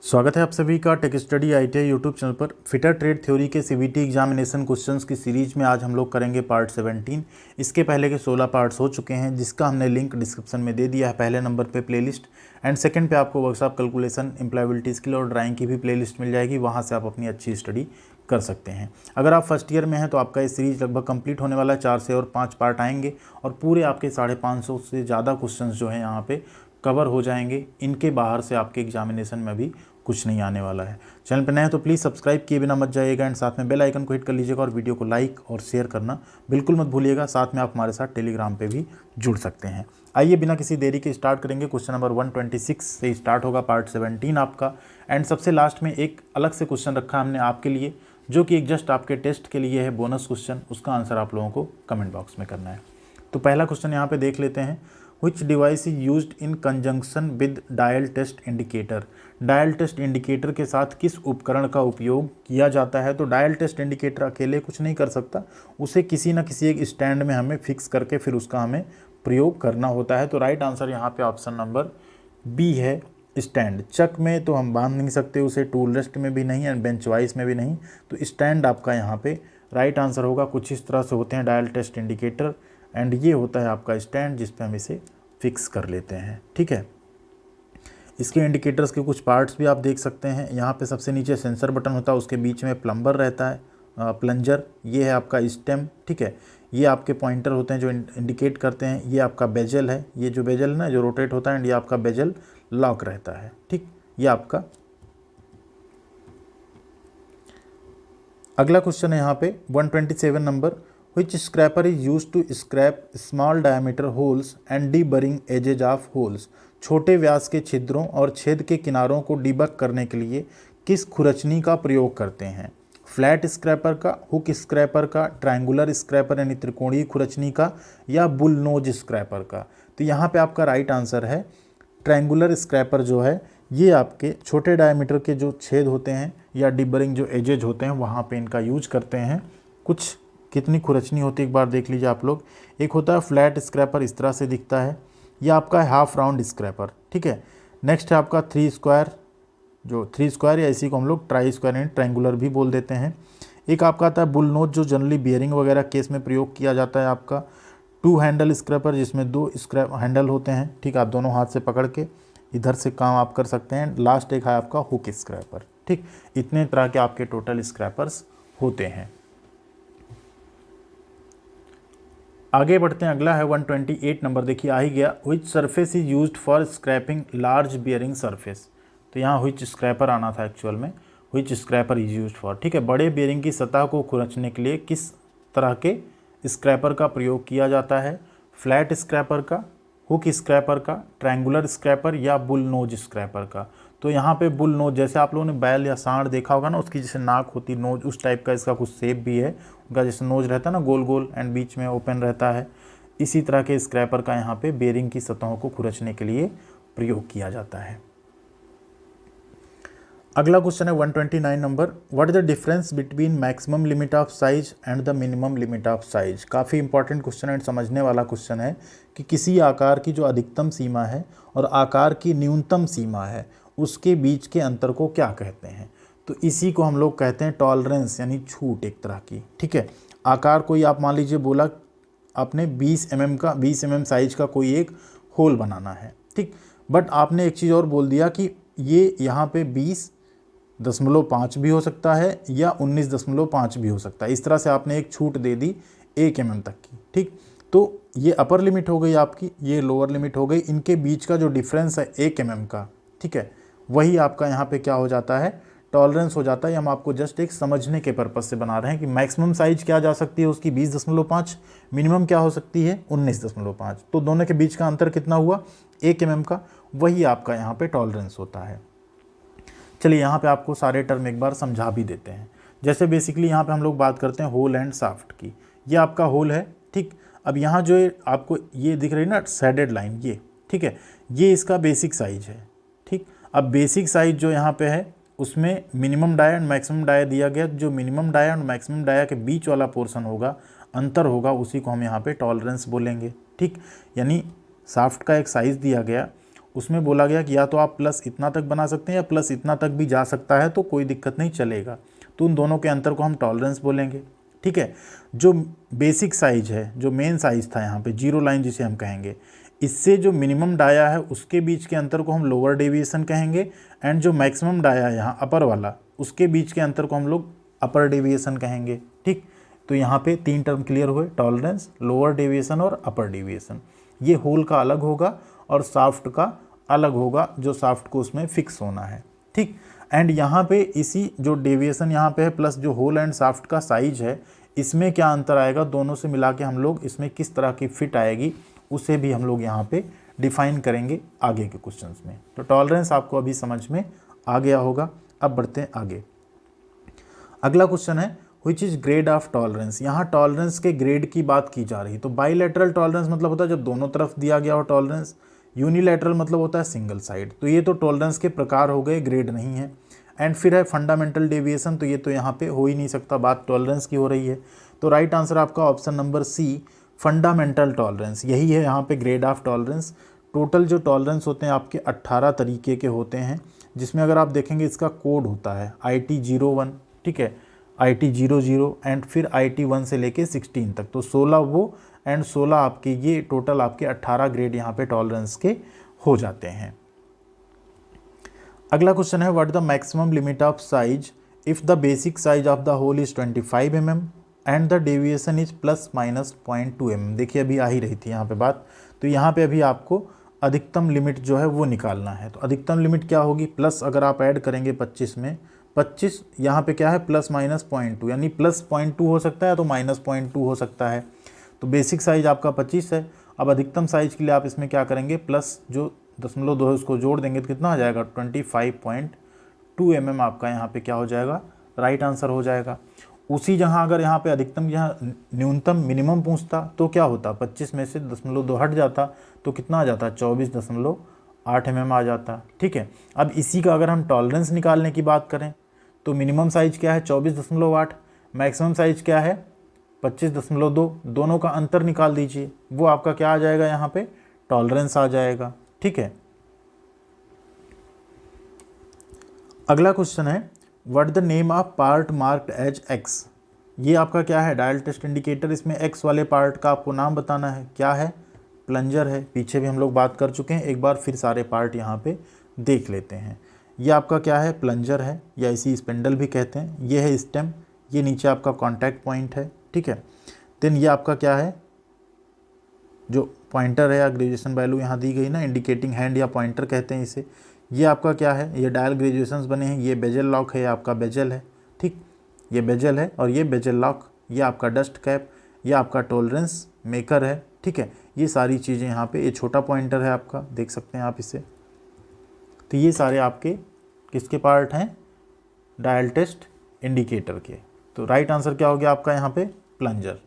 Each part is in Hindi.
स्वागत है आप सभी का tech study ITI YouTube channel पर। फिटर ट्रेड थ्योरी के सीवीटी एग्जामिनेशन क्वेश्चंस की सीरीज में आज हम लोग करेंगे पार्ट 17। इसके पहले के 16 पार्ट्स हो चुके हैं, जिसका हमने लिंक डिस्क्रिप्शन में दे दिया है। पहले नंबर पे प्लेलिस्ट एंड सेकंड पे आपको वर्कशॉप कैलकुलेशन, एम्प्लॉयबिलिटी स्किल और ड्राइंग की भी प्लेलिस्ट मिल जाएगी। वहाँ से आप अपनी अच्छी स्टडी कर सकते हैं। अगर आप फर्स्ट ईयर में हैं तो आपका ये सीरीज लगभग कंप्लीट होने वाला है। 4 से और 5 पार्ट आएंगे और पूरे आपके 550 से ज़्यादा क्वेश्चंस जो हैं यहाँ पे कवर हो जाएंगे। इनके बाहर से आपके एग्जामिनेशन में भी कुछ नहीं आने वाला है। चैनल पर नए हैं तो प्लीज़ सब्सक्राइब किए बिना मत जाइएगा एंड साथ में बेल आइकन को हिट कर लीजिएगा और वीडियो को लाइक और शेयर करना बिल्कुल मत भूलिएगा। साथ में आप हमारे साथ टेलीग्राम पे भी जुड़ सकते हैं। आइए बिना किसी देरी के स्टार्ट करेंगे। क्वेश्चन नंबर 126 से स्टार्ट होगा, पार्ट 17 आपका। एंड सबसे लास्ट में एक अलग से क्वेश्चन रखा हमने आपके लिए, जो कि एक जस्ट आपके टेस्ट के लिए है, बोनस क्वेश्चन। उसका आंसर आप लोगों को कमेंट बॉक्स में करना है। तो पहला क्वेश्चन यहाँ पे देख लेते हैं। Which device is used in conjunction with dial test indicator? Dial test indicator के साथ किस उपकरण का उपयोग किया जाता है? तो डायल टेस्ट इंडिकेटर अकेले कुछ नहीं कर सकता, उसे किसी न किसी एक स्टैंड में हमें फिक्स करके फिर उसका हमें प्रयोग करना होता है। तो राइट आंसर यहाँ पे ऑप्शन नंबर बी है, स्टैंड। चक में तो हम बांध नहीं सकते उसे, टूल रेस्ट में भी नहीं एंड बेंच वाइस में भी नहीं। तो स्टैंड आपका यहाँ पे राइट आंसर होगा। कुछ इस तरह से होते हैं डायल टेस्ट इंडिकेटर एंड ये होता है आपका स्टैंड, जिस पे हम इसे फिक्स कर लेते हैं। ठीक है, इसके इंडिकेटर्स के कुछ पार्ट्स भी आप देख सकते हैं। यहाँ पे सबसे नीचे सेंसर बटन होता है, उसके बीच में प्लम्बर रहता है, प्लंजर। ये है आपका स्टेम। ठीक है, ये आपके पॉइंटर होते हैं जो इंडिकेट करते हैं। ये आपका बेजल है, ये जो बेजल है ना जो रोटेट होता है, एंड ये आपका बेजल लॉक रहता है। ठीक, ये आपका अगला क्वेश्चन है यहाँ पे 127 number. Which scraper is used to scrape small diameter holes and deburring edges of holes? छोटे व्यास के छिद्रों और छेद के किनारों को डिबग करने के लिए किस खुरचनी का प्रयोग करते हैं? फ्लैट स्क्रैपर का, हुक स्क्रैपर का, ट्रायंगुलर स्क्रैपर यानी त्रिकोणीय खुरचनी का, या बुल नोज स्क्रैपर का? तो यहाँ पे आपका राइट आंसर है ट्रायंगुलर स्क्रैपर। जो है ये आपके छोटे डायमीटर के जो छेद होते हैं या डिबरिंग जो एजेज होते हैं वहाँ पे इनका यूज करते हैं। कुछ कितनी खुरचनी होती है एक बार देख लीजिए आप लोग। एक होता है फ्लैट स्क्रैपर, इस तरह से दिखता है। यह आपका हाफ राउंड स्क्रैपर। ठीक है, नेक्स्ट है आपका 3 स्क्वायर, जो 3 स्क्वायर या इसी को हम लोग ट्राई स्क्वायर यानी ट्रायंगुलर भी बोल देते हैं। एक आपका आता है बुल नोज, जो जनरली बियरिंग वगैरह केस में प्रयोग किया जाता है। आपका 2 हैंडल स्क्रैपर, जिसमें 2 स्क्रैप हैंडल होते हैं। ठीक, आप दोनों हाथ से पकड़ के इधर से काम आप कर सकते हैं। लास्ट एक है आपका हुक स्क्रैपर। ठीक, इतने तरह के आपके टोटल स्क्रैपर्स होते हैं। आगे बढ़ते हैं। अगला है 128 नंबर, देखिए आ ही गया। Which surface is used for scraping large bearing surface? तो यहाँ विच स्क्रैपर आना था एक्चुअल में। Which scraper is used for, ठीक है, बड़े बियरिंग की सतह को खुरचने के लिए किस तरह के स्क्रैपर का प्रयोग किया जाता है? फ्लैट स्क्रैपर का, हुक स्क्रैपर का, ट्रायंगुलर स्क्रैपर, या बुल नोज स्क्रैपर का? तो यहाँ पे बुल नोज, जैसे आप लोगों ने बैल या सांड देखा होगा ना, उसकी जैसे नाक होती नोज, उस टाइप का इसका कुछ शेप भी है। उनका जैसे नोज रहता है ना गोल गोल एंड बीच में ओपन रहता है। इसी तरह के स्क्रैपर का यहाँ पे बेरिंग की सतहों को खुरचने के लिए प्रयोग किया जाता है। अगला क्वेश्चन है 129 number. What is the difference between maximum limit of size and the minimum limit of size? काफ़ी इंपॉर्टेंट क्वेश्चन एंड समझने वाला क्वेश्चन है कि किसी आकार की जो अधिकतम सीमा है और आकार की न्यूनतम सीमा है, उसके बीच के अंतर को क्या कहते हैं? तो इसी को हम लोग कहते हैं टॉलरेंस, यानी छूट एक तरह की। ठीक है, आकार कोई आप मान लीजिए बोला आपने 20 mm का, 20 mm साइज का कोई एक होल बनाना है। ठीक, बट आपने एक चीज़ और बोल दिया कि ये यहाँ पे 20.5 भी हो सकता है या 19.5 भी हो सकता है। इस तरह से आपने एक छूट दे दी 1 mm तक की। ठीक, तो ये अपर लिमिट हो गई आपकी, ये लोअर लिमिट हो गई। इनके बीच का जो डिफरेंस है 1 mm का, ठीक है, वही आपका यहाँ पे क्या हो जाता है? टॉलरेंस हो जाता है। हम आपको जस्ट एक समझने के पर्पस से बना रहे हैं कि मैक्सिमम साइज क्या जा सकती है उसकी 20.5, मिनिमम क्या हो सकती है 19.5। तो दोनों के बीच का अंतर कितना हुआ? 1 mm का। वही आपका यहाँ पे टॉलरेंस होता है। चलिए यहाँ पे आपको सारे टर्म एक बार समझा भी देते हैं। जैसे बेसिकली यहाँ पे हम लोग बात करते हैं होल एंड शाफ्ट की। ये आपका होल है। ठीक, अब यहाँ जो आपको ये दिख रही है ना शेडेड लाइन, ये ठीक है, ये इसका बेसिक साइज है। ठीक, अब बेसिक साइज जो यहाँ पे है उसमें minimum dia and maximum dia दिया गया। जो minimum dia and maximum dia के बीच वाला पोर्शन होगा, अंतर होगा, उसी को हम यहाँ पे टॉलरेंस बोलेंगे। ठीक, यानी शाफ्ट का एक साइज़ दिया गया उसमें बोला गया कि या तो आप प्लस इतना तक बना सकते हैं या प्लस इतना तक भी जा सकता है, तो कोई दिक्कत नहीं, चलेगा। तो उन दोनों के अंतर को हम टॉलरेंस बोलेंगे, ठीक है। जो बेसिक साइज है, जो मेन साइज था यहाँ पे, जीरो लाइन जिसे हम कहेंगे, इससे जो मिनिमम डाया है उसके बीच के अंतर को हम लोअर डेविएशन कहेंगे, एंड जो मैक्सिमम डाया है यहाँ अपर वाला, उसके बीच के अंतर को हम लोग अपर डेविएशन कहेंगे, ठीक। तो यहाँ पे 3 टर्म क्लियर हुए, टॉलरेंस, लोअर डेविएशन और अपर डेविएशन। ये होल का अलग होगा और शाफ्ट का अलग होगा, जो शाफ्ट को उसमें फिक्स होना है, ठीक। एंड यहाँ पे इसी जो डेविएशन यहाँ पे है प्लस जो होल एंड शाफ्ट का साइज है, इसमें क्या अंतर आएगा, दोनों से मिला के हम लोग इसमें किस तरह की फिट आएगी उसे भी हम लोग यहाँ पे डिफाइन करेंगे आगे के क्वेश्चंस में। तो टॉलरेंस आपको अभी समझ में आ गया होगा। अब बढ़ते हैं आगे। अगला क्वेश्चन है which is grade of tolerance. यहाँ टॉलरेंस के ग्रेड की बात की जा रही है। तो बाईलैटरल टॉलरेंस मतलब होता है जब दोनों तरफ दिया गया हो टॉलरेंस, यूनिलैटरल मतलब होता है सिंगल साइड। तो ये तो टॉलरेंस के प्रकार हो गए, ग्रेड नहीं है। एंड फिर है फंडामेंटल डेविएशन, तो ये तो यहाँ पे हो ही नहीं सकता, बात टॉलरेंस की हो रही है। तो राइट आंसर आपका option number C, fundamental tolerance, यही है यहाँ पे ग्रेड ऑफ टॉलरेंस। टोटल जो टॉलरेंस होते हैं आपके 18 तरीके के होते हैं, जिसमें अगर आप देखेंगे इसका कोड होता है IT01, ठीक है, IT00 एंड फिर IT1 से लेके 16 तक। तो 16 वो एंड 16 आपके, ये टोटल आपके 18 ग्रेड यहाँ पे टॉलरेंस के हो जाते हैं। अगला क्वेश्चन है what the maximum limit of size if the basic size of the hole is 25 mm and the deviation is ±0.2 mm। देखिए अभी आ ही रही थी यहाँ पे बात। तो यहाँ पे अभी आपको अधिकतम लिमिट जो है वो निकालना है। तो अधिकतम लिमिट क्या होगी, प्लस अगर आप ऐड करेंगे 25 में, 25 यहाँ पे क्या है ±0.2, यानी +0.2 हो सकता है तो -0.2 हो सकता है। तो बेसिक साइज आपका 25 है। अब अधिकतम साइज के लिए आप इसमें क्या करेंगे, प्लस जो 0.2 है उसको जोड़ देंगे तो कितना आ जाएगा, 25.2 mm आपका यहाँ पे क्या हो जाएगा, राइट आंसर हो जाएगा। उसी जहाँ अगर यहाँ पे अधिकतम यहाँ न्यूनतम मिनिमम पूछता तो क्या होता, 25 में से 0.2 हट जाता तो कितना आ जाता, 24.8 mm आ जाता, ठीक है। अब इसी का अगर हम टॉलरेंस निकालने की बात करें तो मिनिमम साइज क्या है 24.8, मैक्सिमम साइज क्या है 25.2, दोनों का अंतर निकाल दीजिए, वो आपका क्या आ जाएगा, यहाँ पे टॉलरेंस आ जाएगा, ठीक है। अगला क्वेश्चन है what the name of part marked as X. ये आपका क्या है, डायल टेस्ट इंडिकेटर। इसमें एक्स वाले पार्ट का आपको नाम बताना है, क्या है, प्लंजर है। पीछे भी हम लोग बात कर चुके हैं, एक बार फिर सारे पार्ट यहाँ पे देख लेते हैं। ये आपका क्या है, प्लंजर है, या इसी स्पेंडल भी कहते हैं। ये है स्टेम, ये नीचे आपका कॉन्टैक्ट पॉइंट है, ठीक है। देन ये आपका क्या है, जो पॉइंटर है या ग्रेजुएशन वैल्यू यहाँ दी गई ना, इंडिकेटिंग हैंड या पॉइंटर कहते हैं इसे। ये आपका क्या है, ये डायल ग्रेजुएशंस बने हैं। ये बेजल लॉक है, ये आपका बेजल है, ठीक, ये बेजल है और ये बेजल लॉक। ये आपका डस्ट कैप, ये आपका टॉलरेंस मेकर है, ठीक है। ये सारी चीज़ें यहाँ पे, ये छोटा पॉइंटर है आपका, देख सकते हैं आप इसे। तो ये सारे आपके किसके पार्ट हैं, डायल टेस्ट इंडिकेटर के। तो राइट आंसर क्या हो गया आपका यहाँ पे, प्लंजर।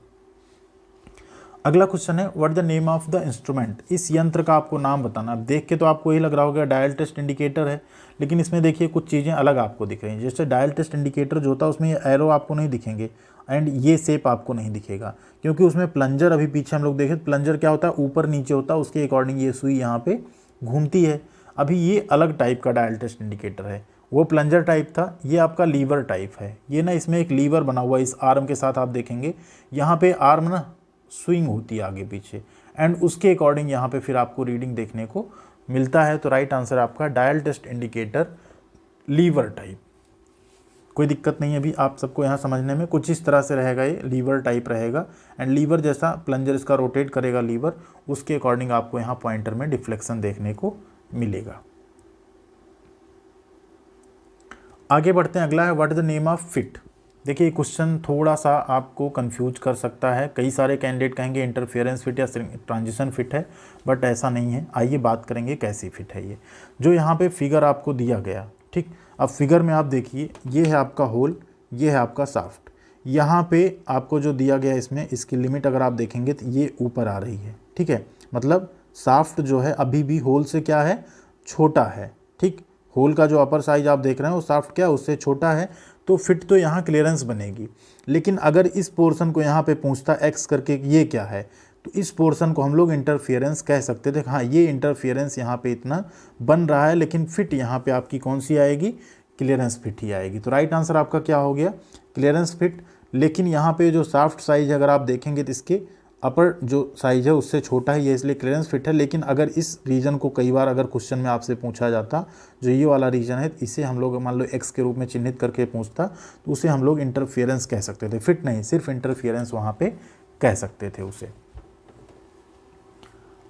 अगला क्वेश्चन है what the name of the instrument. इस यंत्र का आपको नाम बताना। अब देख के तो आपको यही लग रहा होगा डायल टेस्ट इंडिकेटर है, लेकिन इसमें देखिए कुछ चीज़ें अलग आपको दिख रही हैं। जैसे डायल टेस्ट इंडिकेटर जो होता है उसमें ये एरो आपको नहीं दिखेंगे एंड ये शेप आपको नहीं दिखेगा, क्योंकि उसमें प्लंजर, अभी पीछे हम लोग देखें प्लंजर क्या होता है, ऊपर नीचे होता है, उसके अकॉर्डिंग ये सुई यहाँ पे घूमती है। अभी ये अलग टाइप का डायल टेस्ट इंडिकेटर है, वो प्लंजर टाइप था, ये आपका लीवर टाइप है। ये ना इसमें एक लीवर बना हुआ है, इस आर्म के साथ आप देखेंगे यहाँ पे आर्म ना स्विंग होती है आगे पीछे, एंड उसके अकॉर्डिंग यहाँ पे फिर आपको रीडिंग देखने को मिलता है। तो राइट आंसर आपका dial test indicator lever type. कोई दिक्कत नहीं है अभी आप सबको यहाँ समझने में, कुछ इस तरह से रहेगा, ये लीवर टाइप रहेगा एंड लीवर जैसा प्लंजर इसका रोटेट करेगा लीवर, उसके अकॉर्डिंग आपको यहाँ पॉइंटर में डिफ्लेक्शन देखने को मिलेगा। आगे बढ़ते हैं। अगला है what is the name of fit. देखिए क्वेश्चन थोड़ा सा आपको कंफ्यूज कर सकता है। कई सारे कैंडिडेट कहेंगे इंटरफेरेंस फिट या ट्रांजिशन फिट है, बट ऐसा नहीं है। आइए बात करेंगे कैसी फिट है ये। जो यहाँ पे फिगर आपको दिया गया, ठीक। अब फिगर में आप देखिए, ये है आपका होल, ये है आपका शाफ्ट। यहाँ पे आपको जो दिया गया इसमें, इसकी लिमिट अगर आप देखेंगे तो ये ऊपर आ रही है, ठीक है। मतलब शाफ्ट जो है अभी भी होल से क्या है, छोटा है, ठीक। होल का जो अपर साइज आप देख रहे हैं वो शाफ्ट क्या है, उससे छोटा है। तो फिट तो यहाँ क्लियरेंस बनेगी, लेकिन अगर इस पोर्शन को यहाँ पे पूछता एक्स करके ये क्या है, तो इस पोर्शन को हम लोग इंटरफेरेंस कह सकते थे। हाँ, ये इंटरफेरेंस यहाँ पे इतना बन रहा है, लेकिन फिट यहाँ पे आपकी कौन सी आएगी, क्लियरेंस फिट ही आएगी। तो राइट आंसर आपका क्या हो गया, क्लियरेंस फिट। लेकिन यहाँ पे जो शाफ्ट साइज अगर आप देखेंगे तो इसके अपर जो साइज है उससे छोटा है, ये इसलिए क्लियरेंस फिट है। लेकिन अगर इस रीजन को कई बार अगर क्वेश्चन में आपसे पूछा जाता, जो ये वाला रीजन है, इसे हम लोग मान लो एक्स के रूप में चिन्हित करके पूछता, तो उसे हम लोग इंटरफेरेंस कह सकते थे, फिट नहीं, सिर्फ इंटरफेरेंस वहाँ पे कह सकते थे उसे।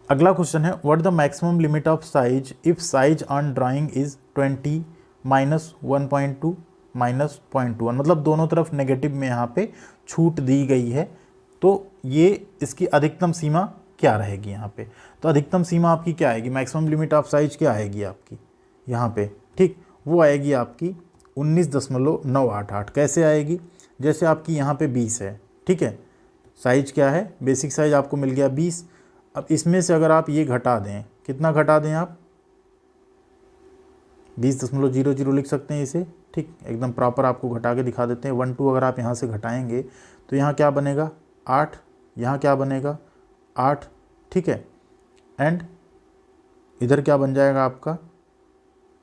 अगला क्वेश्चन है, what the maximum limit of size if size on drawing is 20 minus 1.2 minus 0.1, मतलब दोनों तरफ नेगेटिव में यहाँ पे छूट दी गई है, तो ये इसकी अधिकतम सीमा क्या रहेगी यहाँ पे। तो अधिकतम सीमा आपकी क्या आएगी, मैक्सिमम लिमिट ऑफ साइज क्या आएगी आपकी यहाँ पे, ठीक, वो आएगी आपकी 19.988। कैसे आएगी, जैसे आपकी यहाँ पे 20 है, ठीक है, साइज क्या है, बेसिक साइज आपको मिल गया 20। अब इसमें से अगर आप ये घटा दें, कितना घटा दें आप, 20.00 लिख सकते हैं इसे, ठीक, एकदम प्रॉपर आपको घटा के दिखा देते हैं। 1 2 अगर आप यहाँ से घटाएंगे तो यहाँ क्या बनेगा 8, यहाँ क्या बनेगा 8, ठीक है, एंड इधर क्या बन जाएगा आपका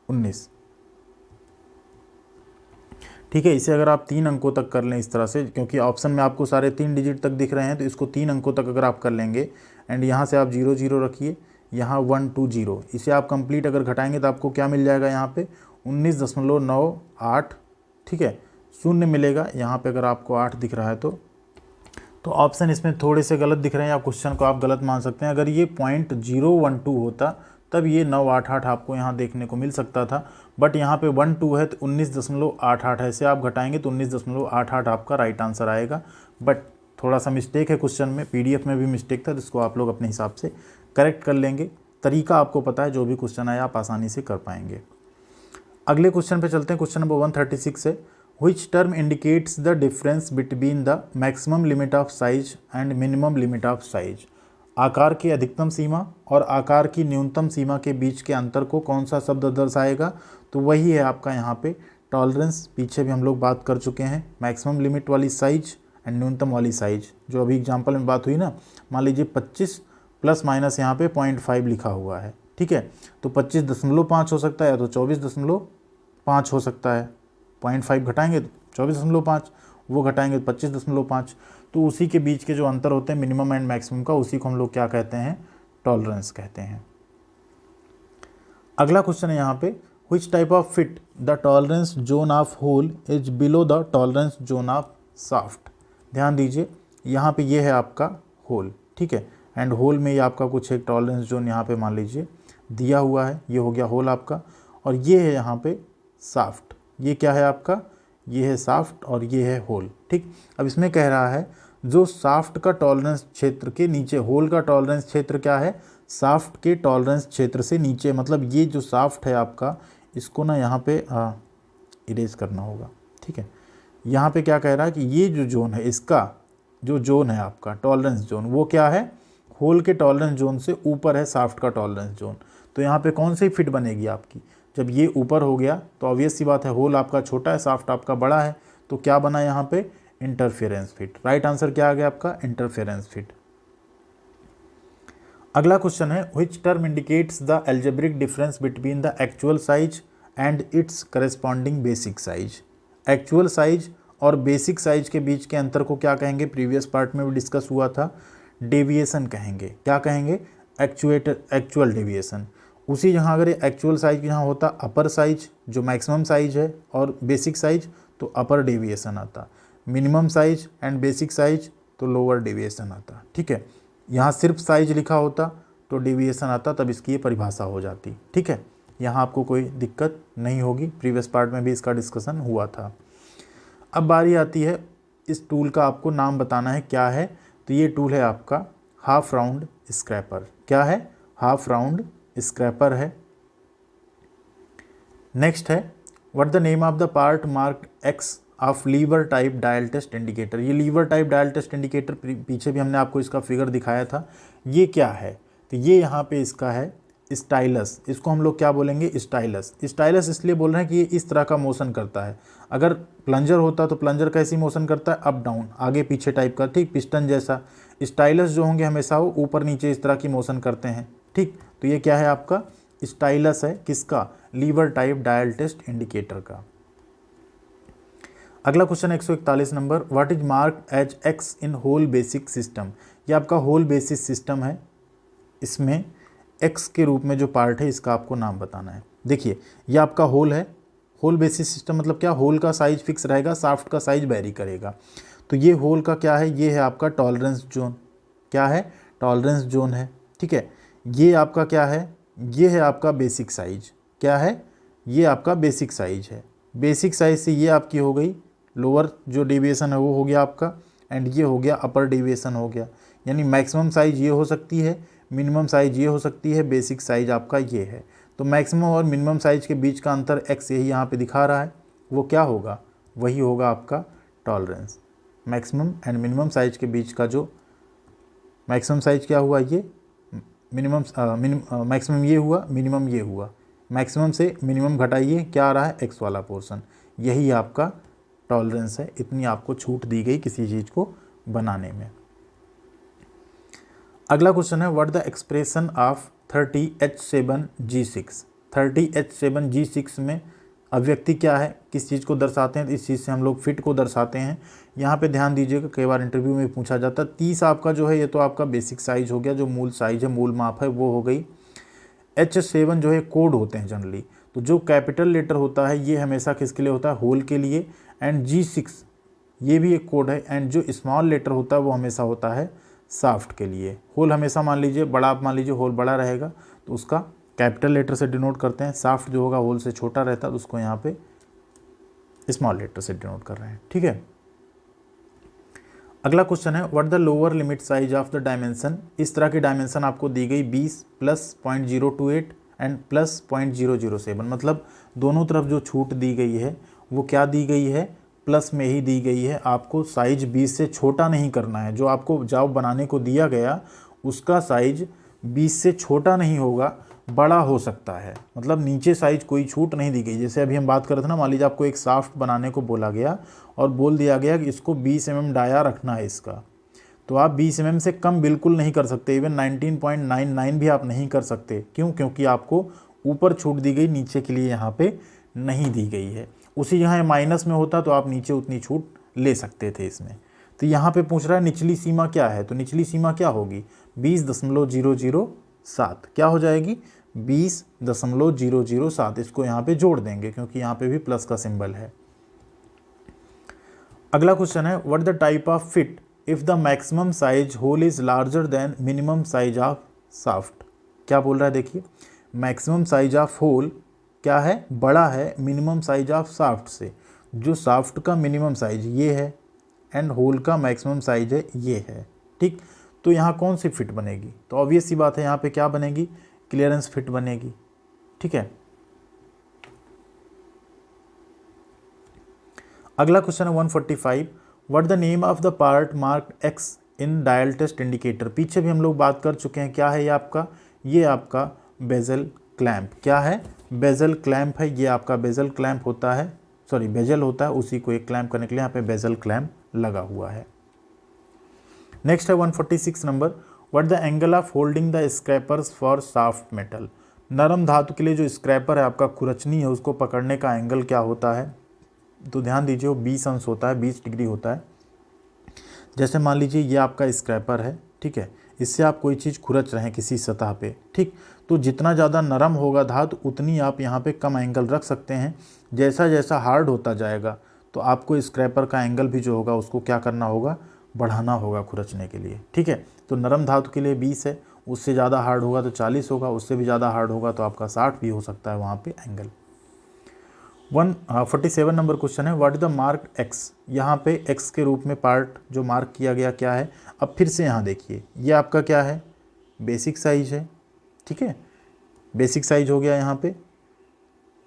19, ठीक है। इसे अगर आप 3 अंकों तक कर लें इस तरह से, क्योंकि ऑप्शन में आपको सारे 3 डिजिट तक दिख रहे हैं, तो इसको 3 अंकों तक अगर आप कर लेंगे, एंड यहाँ से आप 0 0 रखिए, यहाँ 1 2 0, इसे आप कंप्लीट अगर घटाएंगे तो आपको क्या मिल जाएगा यहाँ पे 19.98, ठीक है, शून्य मिलेगा यहाँ पे। अगर आपको 8 दिख रहा है तो ऑप्शन इसमें थोड़े से गलत दिख रहे हैं, या क्वेश्चन को आप गलत मान सकते हैं। अगर ये 0.012 होता तब ये 988 आपको यहाँ देखने को मिल सकता था, बट यहाँ पे 1 2 है तो 19.88 है, ऐसे आप घटाएंगे तो 19.88 आपका राइट आंसर आएगा। बट थोड़ा सा मिस्टेक है क्वेश्चन में, पीडीएफ में भी मिस्टेक था, जिसको आप लोग अपने हिसाब से करेक्ट कर लेंगे। तरीका आपको पता है, जो भी क्वेश्चन आया आप आसानी से कर पाएंगे। अगले क्वेश्चन पे चलते हैं, क्वेश्चन नंबर 136 है, which term indicates the difference between the maximum limit of size and minimum limit of size। आकार की अधिकतम सीमा और आकार की न्यूनतम सीमा के बीच के अंतर को कौन सा शब्द दर्शाएगा, तो वही है आपका यहाँ पे टॉलरेंस। पीछे भी हम लोग बात कर चुके हैं, मैक्सिमम लिमिट वाली साइज एंड न्यूनतम वाली साइज, जो अभी एग्जाम्पल में बात हुई ना, मान लीजिए 25 प्लस माइनस यहाँ पे 0.5 लिखा हुआ है, ठीक है, तो 25.5 हो सकता है, या तो 24.5 हो सकता है, 0.5 घटाएंगे तो 24.5, वो घटाएंगे तो 25.5, तो उसी के बीच के जो अंतर होते हैं मिनिमम एंड मैक्सिमम का, उसी को हम लोग क्या कहते हैं, टॉलरेंस कहते हैं। अगला क्वेश्चन है यहाँ पे, which type of fit the tolerance zone of hole is below the tolerance zone of shaft। ध्यान दीजिए, यहाँ पे ये है आपका होल, ठीक है, एंड होल में ये आपका कुछ एक टॉलरेंस जोन यहाँ पे मान लीजिए दिया हुआ है, ये हो गया होल आपका, और ये है यहाँ पे शाफ्ट, ये क्या है आपका, ये है शाफ्ट और ये है होल, ठीक। अब इसमें कह रहा है जो शाफ्ट का टॉलरेंस क्षेत्र के नीचे, होल का टॉलरेंस क्षेत्र क्या है, शाफ्ट के टॉलरेंस क्षेत्र से नीचे, मतलब ये जो शाफ्ट है आपका, इसको ना यहाँ पे इरेज करना होगा, ठीक है। यहाँ पे क्या कह रहा है कि ये जो जोन है, इसका जो जोन है आपका टॉलरेंस जोन, वो क्या है, होल के टॉलरेंस जोन से ऊपर है शाफ्ट का टॉलरेंस जोन। तो यहाँ पे कौन सी फिट बनेगी आपकी, जब ये ऊपर हो गया तो ऑब्वियस सी बात है, होल आपका छोटा है, शाफ्ट आपका बड़ा है, तो क्या बना यहाँ पे, इंटरफेरेंस फिट। राइट आंसर क्या आ गया आपका, इंटरफेरेंस फिट। अगला क्वेश्चन है, which term indicates the algebraic difference between the actual size and it's corresponding basic size. Actual size और बेसिक साइज के बीच के अंतर को क्या कहेंगे, प्रीवियस पार्ट में भी डिस्कस हुआ था, डेविएशन कहेंगे। क्या कहेंगे, एक्चुअल डेविएशन। उसी जहाँ अगर एक्चुअल साइज यहाँ होता अपर साइज जो मैक्सिमम साइज है, और बेसिक साइज तो अपर डेविएशन आता, minimum size and basic size तो लोअर डेविएशन आता, ठीक है। यहाँ सिर्फ साइज लिखा होता तो डेविएशन आता, तब इसकी ये परिभाषा हो जाती, ठीक है। यहाँ आपको कोई दिक्कत नहीं होगी, प्रीवियस पार्ट में भी इसका डिस्कशन हुआ था। अब बारी आती है इस टूल का आपको नाम बताना है क्या है, तो ये टूल है आपका हाफ राउंड स्क्रैपर। क्या है, हाफ राउंड स्क्रैपर है। नेक्स्ट है, what the name of the part marked x of lever type dial test indicator. ये lever type dial test indicator पीछे भी हमने आपको इसका फिगर दिखाया था, ये क्या है, तो ये यहाँ पे इसका है स्टाइलस, इसको हम लोग क्या बोलेंगे, स्टाइलस। स्टाइलस इसलिए बोल रहे हैं कि ये इस तरह का मोशन करता है। अगर प्लंजर होता तो प्लंजर कैसी मोशन करता है, अप डाउन, आगे पीछे टाइप का, ठीक, पिस्टन जैसा। स्टाइलस जो होंगे हमेशा वो ऊपर नीचे इस तरह की मोशन करते हैं, ठीक। तो ये क्या है आपका स्टाइलस है, किसका, lever type dial test indicator का। अगला question 141 number, what is marked as X in hole basic system. ये आपका होल बेसिक सिस्टम है, इसमें एक्स के रूप में जो पार्ट है इसका आपको नाम बताना है। देखिए ये आपका होल है, होल बेसिस सिस्टम मतलब क्या, होल का साइज फिक्स रहेगा, शाफ्ट का साइज वेरी करेगा। तो ये होल का क्या है, ये है आपका टॉलरेंस जोन, क्या है, टॉलरेंस जोन है, ठीक है। ये आपका क्या है, ये है आपका बेसिक साइज, क्या है, ये आपका बेसिक साइज है। बेसिक साइज से ये आपकी हो गई लोअर जो डेविएशन है वो हो गया आपका, एंड ये हो गया अपर डेविएशन हो गया। यानी मैक्सिमम साइज ये हो सकती है, मिनिमम साइज ये हो सकती है, बेसिक साइज आपका ये है। तो मैक्सिमम और मिनिमम साइज के बीच का अंतर एक्स यही यहाँ पे दिखा रहा है, वो क्या होगा, वही होगा आपका tolerance. Maximum and minimum size के बीच का जो मैक्सिमम साइज क्या हुआ, ये मैक्सिमम ये हुआ, मिनिमम ये हुआ, मैक्सिमम से मिनिमम घटाइए, क्या आ रहा है, एक्स वाला पोर्शन, यही आपका टॉलरेंस है। इतनी आपको छूट दी गई किसी चीज़ को बनाने में। अगला क्वेश्चन है, what the expression of 30H7G6। 30H7G6 में अभिव्यक्ति क्या है, किस चीज़ को दर्शाते हैं, इस चीज़ से हम लोग फिट को दर्शाते हैं। यहाँ पे ध्यान दीजिएगा, कई बार इंटरव्यू में पूछा जाता है। 30 आपका जो है ये तो आपका बेसिक साइज हो गया, जो मूल साइज है, मूल माप है, वो हो गई। H7 जो है कोड होते हैं जनरली, तो जो कैपिटल लेटर होता है ये हमेशा किसके लिए होता है, होल के लिए, एंड G6 ये भी एक कोड है, एंड जो स्मॉल लेटर होता है वो हमेशा होता है शाफ्ट के लिए। होल हमेशा मान लीजिए बड़ा, आप मान लीजिए होल बड़ा रहेगा तो उसका कैपिटल लेटर से डिनोट करते हैं, शाफ्ट जो होगा होल से छोटा रहता है तो उसको यहाँ पे स्मॉल लेटर से डिनोट कर रहे हैं, ठीक है। अगला क्वेश्चन है, what the lower limit size of the dimension. इस तरह की डायमेंशन आपको दी गई 20 + 0.028 एंड + 0.007, मतलब दोनों तरफ जो छूट दी गई है वो क्या दी गई है, प्लस में ही दी गई है। आपको साइज 20 से छोटा नहीं करना है, जो आपको जॉब बनाने को दिया गया उसका साइज 20 से छोटा नहीं होगा, बड़ा हो सकता है, मतलब नीचे साइज कोई छूट नहीं दी गई। जैसे अभी हम बात कर रहे थे ना, मान लीजिए आपको एक शाफ्ट बनाने को बोला गया और बोल दिया गया कि इसको 20 mm डाया रखना है इसका, तो आप 20 mm से कम बिल्कुल नहीं कर सकते, इवन 19.99 भी आप नहीं कर सकते। क्यों, क्योंकि आपको ऊपर छूट दी गई, नीचे के लिए यहाँ पे नहीं दी गई है। उसी यहाँ माइनस में होता तो आप नीचे उतनी छूट ले सकते थे इसमें। तो यहाँ पे पूछ रहा है निचली सीमा क्या है, तो निचली सीमा क्या होगी, 20.007, क्या हो जाएगी, 20.007। इसको यहाँ पे जोड़ देंगे क्योंकि यहाँ पे भी प्लस का सिंबल है। अगला क्वेश्चन है, what the type of fit if the maximum size hole is larger than minimum size of shaft. क्या बोल रहा है, देखिए मैक्सिमम साइज ऑफ होल क्या है, बड़ा है मिनिमम साइज ऑफ शाफ्ट से। जो शाफ्ट का मिनिमम साइज ये है एंड होल का मैक्सिमम साइज है ये है, ठीक। तो यहाँ कौन सी फिट बनेगी, तो ऑब्वियस सी बात है यहाँ पे क्या बनेगी, क्लियरेंस फिट बनेगी, ठीक है। अगला क्वेश्चन है 145, what the name of the part marked X in dial test indicator. पीछे भी हम लोग बात कर चुके हैं, क्या है ये आपका, ये आपका बेजल क्लैंप, क्या है, बेजल क्लैंप है। ये आपका बेजल क्लैंप होता है, सॉरी बेजल होता है, उसी को एक क्लैंप करने के लिए यहाँ पे बेजल क्लैंप लगा हुआ है। नेक्स्ट है 146 number, what the angle of holding the scrapers for soft metal. नरम धातु के लिए जो स्क्रैपर है आपका, खुरचनी है, उसको पकड़ने का एंगल क्या होता है, तो ध्यान दीजिए वो 20 अंश होता है, 20 डिग्री होता है। जैसे मान लीजिए ये आपका स्क्रैपर है, ठीक है, इससे आप कोई चीज़ खुरच रहे हैं किसी सतह पे, ठीक, तो जितना ज़्यादा नरम होगा धातु उतनी आप यहाँ पे कम एंगल रख सकते हैं। जैसा जैसा हार्ड होता जाएगा तो आपको स्क्रैपर का एंगल भी जो होगा उसको क्या करना होगा, बढ़ाना होगा खुरचने के लिए, ठीक है। तो नरम धातु के लिए 20 है, उससे ज़्यादा हार्ड होगा तो 40 होगा, उससे भी ज़्यादा हार्ड होगा तो आपका 60 भी हो सकता है वहाँ पे एंगल। 147 नंबर क्वेश्चन है, what is the mark x. यहाँ पे एक्स के रूप में पार्ट जो मार्क किया गया क्या है। अब फिर से यहाँ देखिए, ये आपका क्या है, बेसिक साइज है, ठीक है, बेसिक साइज हो गया यहाँ पे,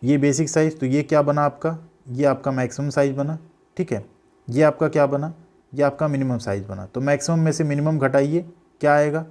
ये बेसिक साइज, तो ये क्या बना आपका, ये आपका मैक्सिमम साइज बना, ठीक है। ये आपका क्या बना, ये आपका मिनिमम साइज बना। तो मैक्सिमम में से मिनिमम घटाइए, क्या आएगा,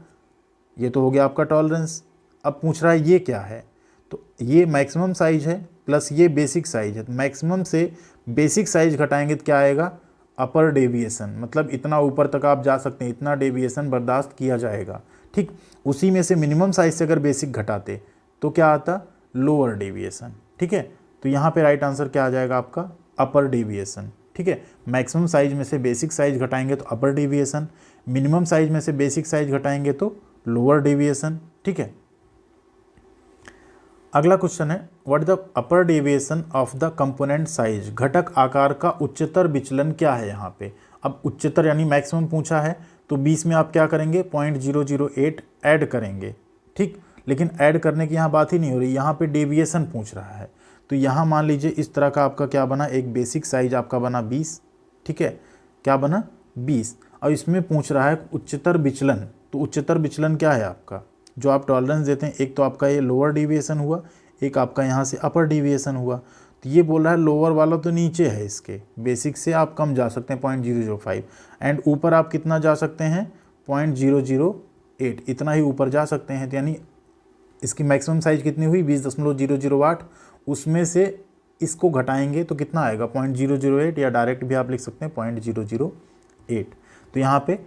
ये तो हो गया आपका टॉलरेंस। अब पूछ रहा है ये क्या है, तो ये मैक्सिमम साइज है प्लस ये बेसिक साइज है। तो मैक्सिमम से बेसिक साइज घटाएंगे तो क्या आएगा, अपर डेविएशन, मतलब इतना ऊपर तक आप जा सकते हैं, इतना डेविएशन बर्दाश्त किया जाएगा। ठीक, उसी में से मिनिमम साइज से अगर बेसिक घटाते तो क्या आता, लोअर डेविएशन। ठीक है, तो यहाँ पे राइट आंसर क्या आ जाएगा आपका, अपर डेविएशन। ठीक है, मैक्सिमम साइज में से बेसिक साइज घटाएंगे तो अपर डेविएशन, मिनिमम साइज में से बेसिक साइज घटाएंगे तो लोअर डेविएशन। ठीक है, अगला क्वेश्चन है what the upper deviation of the component size, घटक आकार का उच्चतर विचलन क्या है यहाँ पे। अब उच्चतर यानी मैक्सिमम पूछा है तो 20 में आप क्या करेंगे, 0.008 ऐड करेंगे। ठीक, लेकिन ऐड करने की यहाँ बात ही नहीं हो रही, यहाँ पे डेविएशन पूछ रहा है। तो यहाँ मान लीजिए इस तरह का आपका क्या बना, एक बेसिक साइज आपका बना 20। ठीक है, क्या बना 20, और इसमें पूछ रहा है उच्चतर विचलन। तो उच्चतर विचलन क्या है आपका, जो आप टॉलरेंस देते हैं, एक तो आपका ये लोअर डेविएशन हुआ, एक आपका यहाँ से अपर डेविएशन हुआ। तो ये बोल रहा है लोअर वाला तो नीचे है, इसके बेसिक से आप कम जा सकते हैं 0.005, एंड ऊपर आप कितना जा सकते हैं 0.008, इतना ही ऊपर जा सकते हैं। तो यानी इसकी मैक्सिमम साइज कितनी हुई 20.008, उसमें से इसको घटाएंगे तो कितना आएगा 0.008, या डायरेक्ट भी आप लिख सकते हैं 0.008। तो यहाँ पे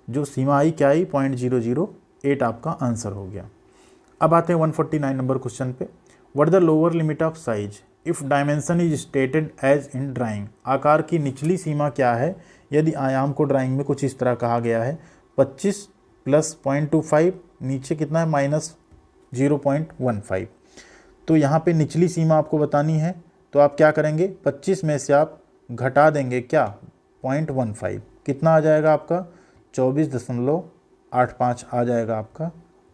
जो सीमा आई क्या आई 0.008 आपका आंसर हो गया। अब आते हैं 149 नंबर क्वेश्चन पे, what the lower limit of size if dimension is stated as in drawing, आकार की निचली सीमा क्या है यदि आयाम को ड्राइंग में कुछ इस तरह कहा गया है, 25 + 0.25, नीचे कितना है -0.15। तो यहाँ पे निचली सीमा आपको बतानी है, तो आप क्या करेंगे 25 में से आप घटा देंगे क्या 0.15, कितना आ जाएगा आपका 24.85 आ जाएगा आपका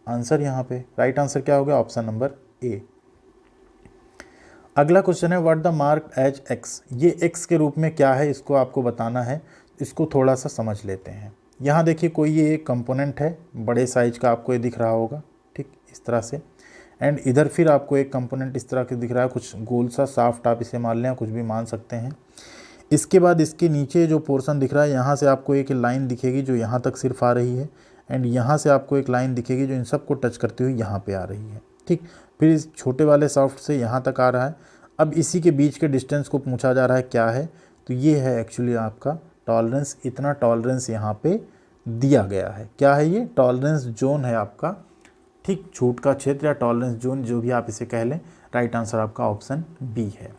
आंसर। यहाँ पे राइट आंसर क्या हो गया, ऑप्शन नंबर ए। अगला क्वेश्चन है what the mark as X, ये एक्स के रूप में क्या है इसको आपको बताना है, इसको थोड़ा सा समझ लेते हैं। यहाँ देखिए कोई ये एक कंपोनेंट है बड़े साइज का, आपको ये दिख रहा होगा। ठीक, इस तरह से, एंड इधर फिर आपको एक कंपोनेंट इस तरह के दिख रहा है, कुछ गोल सा साफ्ट आप इसे मान लें, कुछ भी मान सकते हैं। इसके बाद इसके नीचे जो पोर्शन दिख रहा है, यहाँ से आपको एक लाइन दिखेगी जो यहाँ तक सिर्फ आ रही है, एंड यहाँ से आपको एक लाइन दिखेगी जो इन सबको टच करती हुई यहाँ पे आ रही है। ठीक, फिर इस छोटे वाले सॉफ्ट से यहाँ तक आ रहा है। अब इसी के बीच के डिस्टेंस को पूछा जा रहा है क्या है, तो ये है एक्चुअली आपका टॉलरेंस, इतना टॉलरेंस यहाँ पे दिया गया है। क्या है ये, टॉलरेंस जोन है आपका। ठीक, छूट का क्षेत्र या टॉलरेंस जोन, जो भी आप इसे कह लें। राइट आंसर आपका ऑप्शन बी है।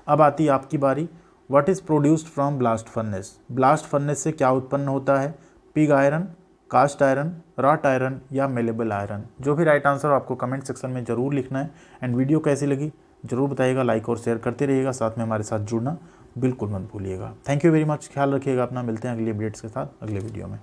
अब आती है आपकी बारी, what is produced from blast furnace, blast furnace से क्या उत्पन्न होता है, pig iron, cast iron, wrought iron या मेलेबल आयरन। जो भी राइट आंसर आपको कमेंट सेक्शन में ज़रूर लिखना है। एंड वीडियो कैसी लगी ज़रूर बताइएगा, लाइक और शेयर करते रहिएगा, साथ में हमारे साथ जुड़ना बिल्कुल मत भूलिएगा। थैंक यू वेरी मच, ख्याल रखिएगा अपना, मिलते हैं अगली अपडेट्स के साथ अगले वीडियो में।